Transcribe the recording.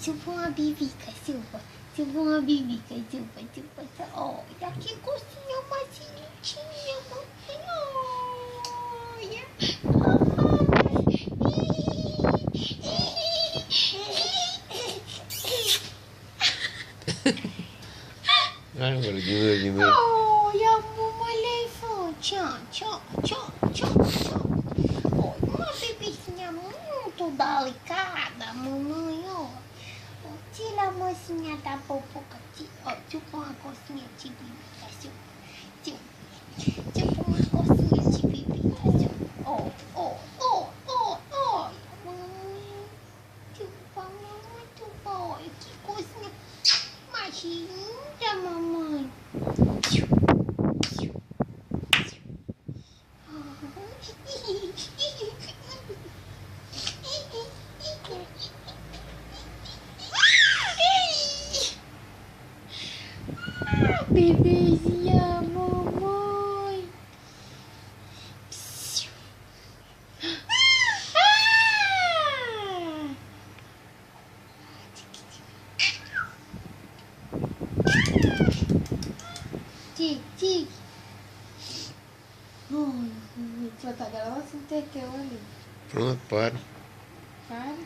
Chupa uma bibica, chupa. Chupa uma bibica, chupa, chupa. Olha que cocinha mais bonitinha, Ai, agora diminui. Olha, a mamãe levou. Tchau, tchau, tchau, tchau, tchau. Olha, uma bebezinha muito delicada, mamãe, ó. Tira a mocinha da boca, ó, chupa uma cocinha de bibica, chupa uma cocinha de bibica, ó, ó, ó, ó, ó. Mamãe, chupa, olha, que cocinha mais linda, mamãe. Bebezinha, mamãe. Tic. Ai, já tá gravando sem ter que eu ali. Pronto, para. Para.